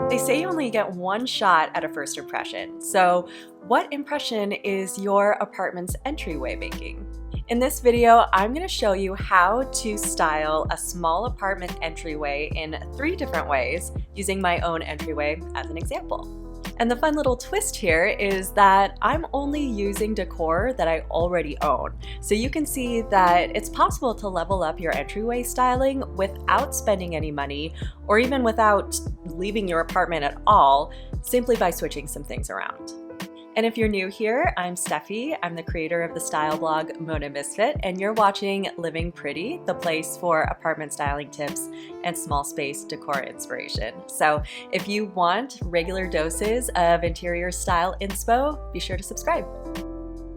They say you only get one shot at a first impression, so what impression is your apartment's entryway making? In this video, I'm going to show you how to style a small apartment entryway in 3 different ways using my own entryway as an example. And the fun little twist here is that I'm only using decor that I already own. So you can see that it's possible to level up your entryway styling without spending any money or even without leaving your apartment at all, simply by switching some things around. And if you're new here, I'm Steffi. I'm the creator of the style blog Moda Misfit, and you're watching Living Pretty, the place for apartment styling tips and small space decor inspiration. So if you want regular doses of interior style inspo, be sure to subscribe.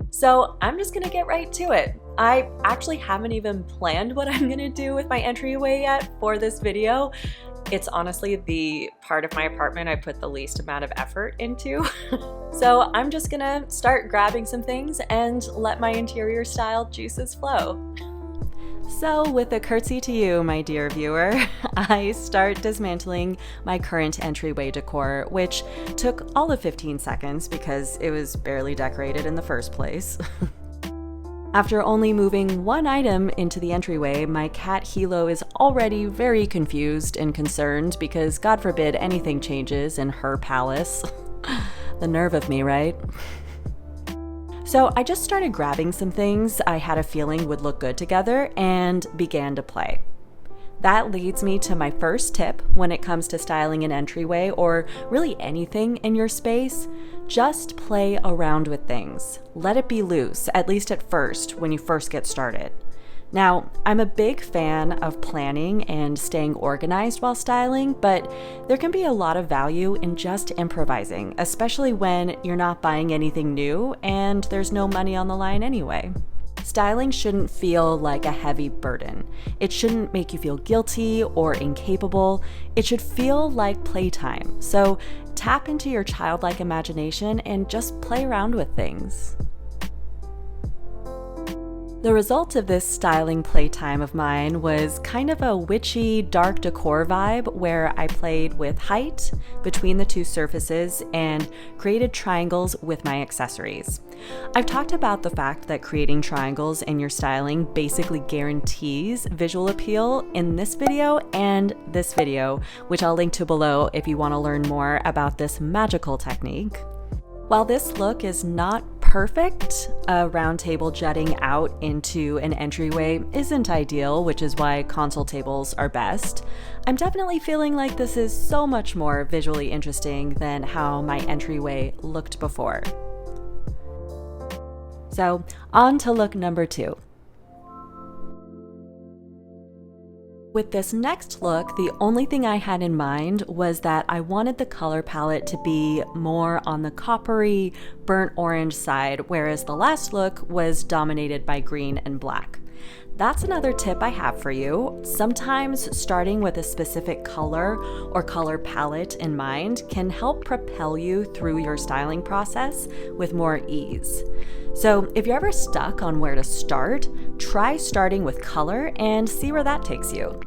So I'm just gonna get right to it. I actually haven't even planned what I'm gonna do with my entryway yet for this video. It's honestly the part of my apartment I put the least amount of effort into. So I'm just gonna start grabbing some things and let my interior style juices flow. So with a curtsy to you, my dear viewer, I start dismantling my current entryway decor, which took all of 15 seconds because it was barely decorated in the first place. After only moving one item into the entryway, my cat Hilo is already very confused and concerned because God forbid anything changes in her palace. The nerve of me, right? So I just started grabbing some things I had a feeling would look good together and began to play. That leads me to my first tip when it comes to styling an entryway or really anything in your space. Just play around with things. Let it be loose, at least at first, when you first get started. Now, I'm a big fan of planning and staying organized while styling, but there can be a lot of value in just improvising, especially when you're not buying anything new and there's no money on the line anyway. Styling shouldn't feel like a heavy burden. It shouldn't make you feel guilty or incapable. It should feel like playtime. So tap into your childlike imagination and just play around with things. The result of this styling playtime of mine was kind of a witchy, dark decor vibe where I played with height between the 2 surfaces and created triangles with my accessories. I've talked about the fact that creating triangles in your styling basically guarantees visual appeal in this video and this video, which I'll link to below if you want to learn more about this magical technique. While this look is not perfect, a round table jutting out into an entryway isn't ideal, which is why console tables are best. I'm definitely feeling like this is so much more visually interesting than how my entryway looked before. So, on to look number 2. With this next look, the only thing I had in mind was that I wanted the color palette to be more on the coppery, burnt orange side, whereas the last look was dominated by green and black. That's another tip I have for you. Sometimes starting with a specific color or color palette in mind can help propel you through your styling process with more ease. So if you're ever stuck on where to start, try starting with color and see where that takes you.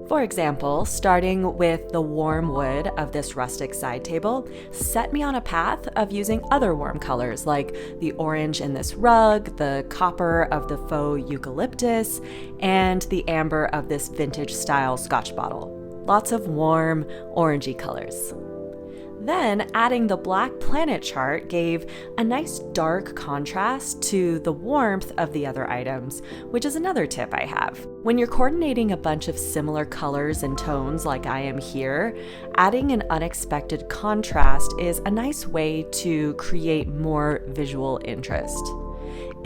For example, starting with the warm wood of this rustic side table set me on a path of using other warm colors like the orange in this rug, the copper of the faux eucalyptus, and the amber of this vintage style Scotch bottle. Lots of warm, orangey colors. Then adding the black planet chart gave a nice dark contrast to the warmth of the other items, which is another tip I have. When you're coordinating a bunch of similar colors and tones like I am here, adding an unexpected contrast is a nice way to create more visual interest.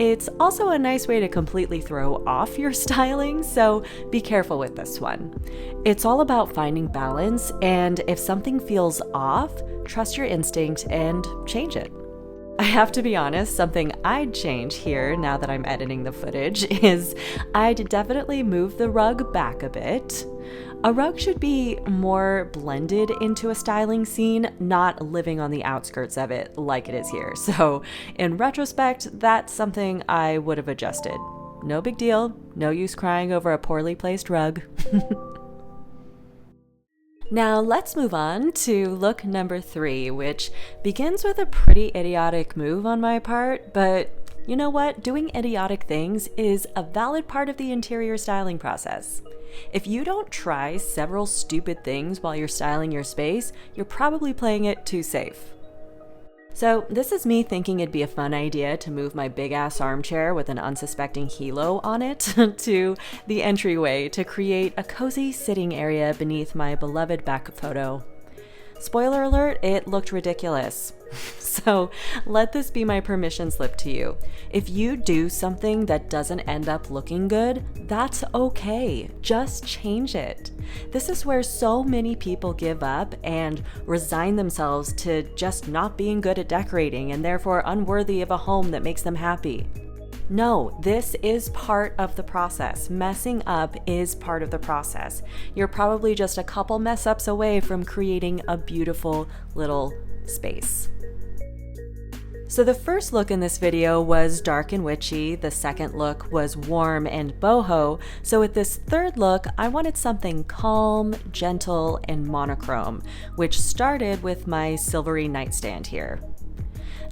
It's also a nice way to completely throw off your styling, so be careful with this one. It's all about finding balance, and if something feels off, trust your instinct and change it. I have to be honest, something I'd change here now that I'm editing the footage is I'd definitely move the rug back a bit. A rug should be more blended into a styling scene, not living on the outskirts of it like it is here. So in retrospect, that's something I would have adjusted. No big deal, no use crying over a poorly placed rug. Now let's move on to look number 3, which begins with a pretty idiotic move on my part, but you know what? Doing idiotic things is a valid part of the interior styling process. If you don't try several stupid things while you're styling your space, you're probably playing it too safe. So this is me thinking it'd be a fun idea to move my big-ass armchair with an unsuspecting helo on it to the entryway to create a cozy sitting area beneath my beloved back photo. Spoiler alert, it looked ridiculous. So let this be my permission slip to you. If you do something that doesn't end up looking good, that's okay. Just change it. This is where so many people give up and resign themselves to just not being good at decorating and therefore unworthy of a home that makes them happy. No, this is part of the process. Messing up is part of the process. You're probably just a couple mess ups away from creating a beautiful little space. So the first look in this video was dark and witchy, the second look was warm and boho, so with this third look, I wanted something calm, gentle, and monochrome, which started with my silvery nightstand here.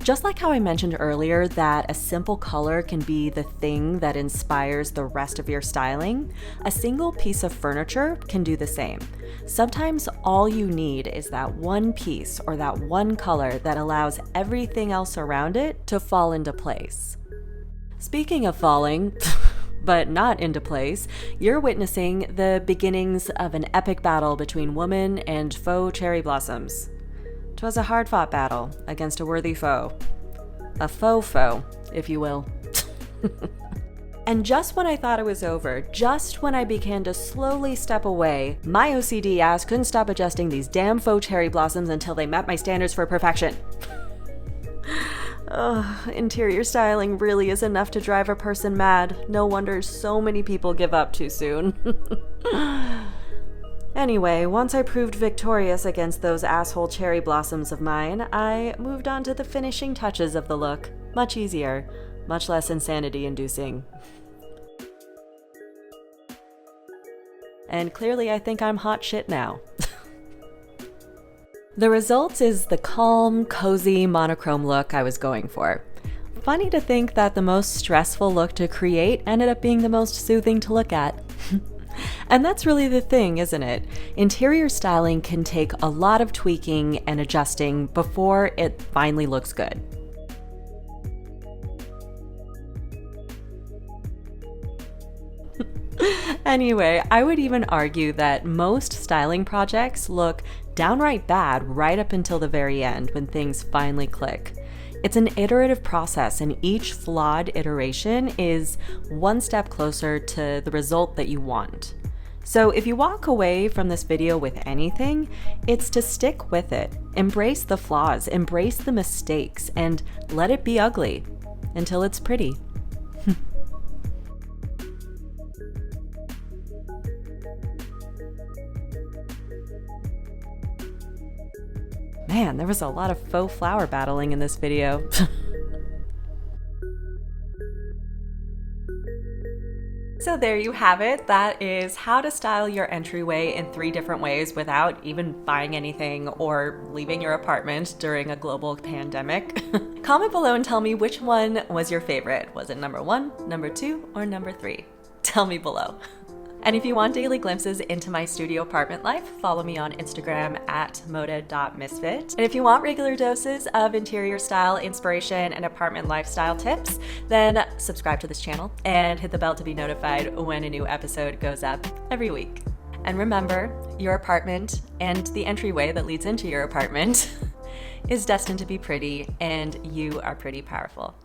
Just like how I mentioned earlier that a simple color can be the thing that inspires the rest of your styling, a single piece of furniture can do the same. Sometimes all you need is that one piece or that one color that allows everything else around it to fall into place. Speaking of falling, but not into place, you're witnessing the beginnings of an epic battle between woman and faux cherry blossoms. 'Twas a hard-fought battle against a worthy foe. A faux foe, if you will. And just when I thought it was over, just when I began to slowly step away, my OCD ass couldn't stop adjusting these damn faux cherry blossoms until they met my standards for perfection. Interior styling really is enough to drive a person mad. No wonder so many people give up too soon. Anyway, once I proved victorious against those asshole cherry blossoms of mine, I moved on to the finishing touches of the look. Much easier, much less insanity-inducing. And clearly I think I'm hot shit now. The result is the calm, cozy, monochrome look I was going for. Funny to think that the most stressful look to create ended up being the most soothing to look at. And that's really the thing, isn't it? Interior styling can take a lot of tweaking and adjusting before it finally looks good. Anyway, I would even argue that most styling projects look downright bad right up until the very end when things finally click. It's an iterative process, and each flawed iteration is one step closer to the result that you want. So if you walk away from this video with anything, it's to stick with it. Embrace the flaws, embrace the mistakes, and let it be ugly until it's pretty. Man, there was a lot of faux flower battling in this video. So there you have it. That is how to style your entryway in 3 different ways without even buying anything or leaving your apartment during a global pandemic. Comment below and tell me which one was your favorite. Was it number 1, number 2, or number 3? Tell me below. And if you want daily glimpses into my studio apartment life, follow me on Instagram at moda.misfit. And if you want regular doses of interior style inspiration and apartment lifestyle tips, then subscribe to this channel and hit the bell to be notified when a new episode goes up every week. And remember, your apartment and the entryway that leads into your apartment is destined to be pretty, and you are pretty powerful.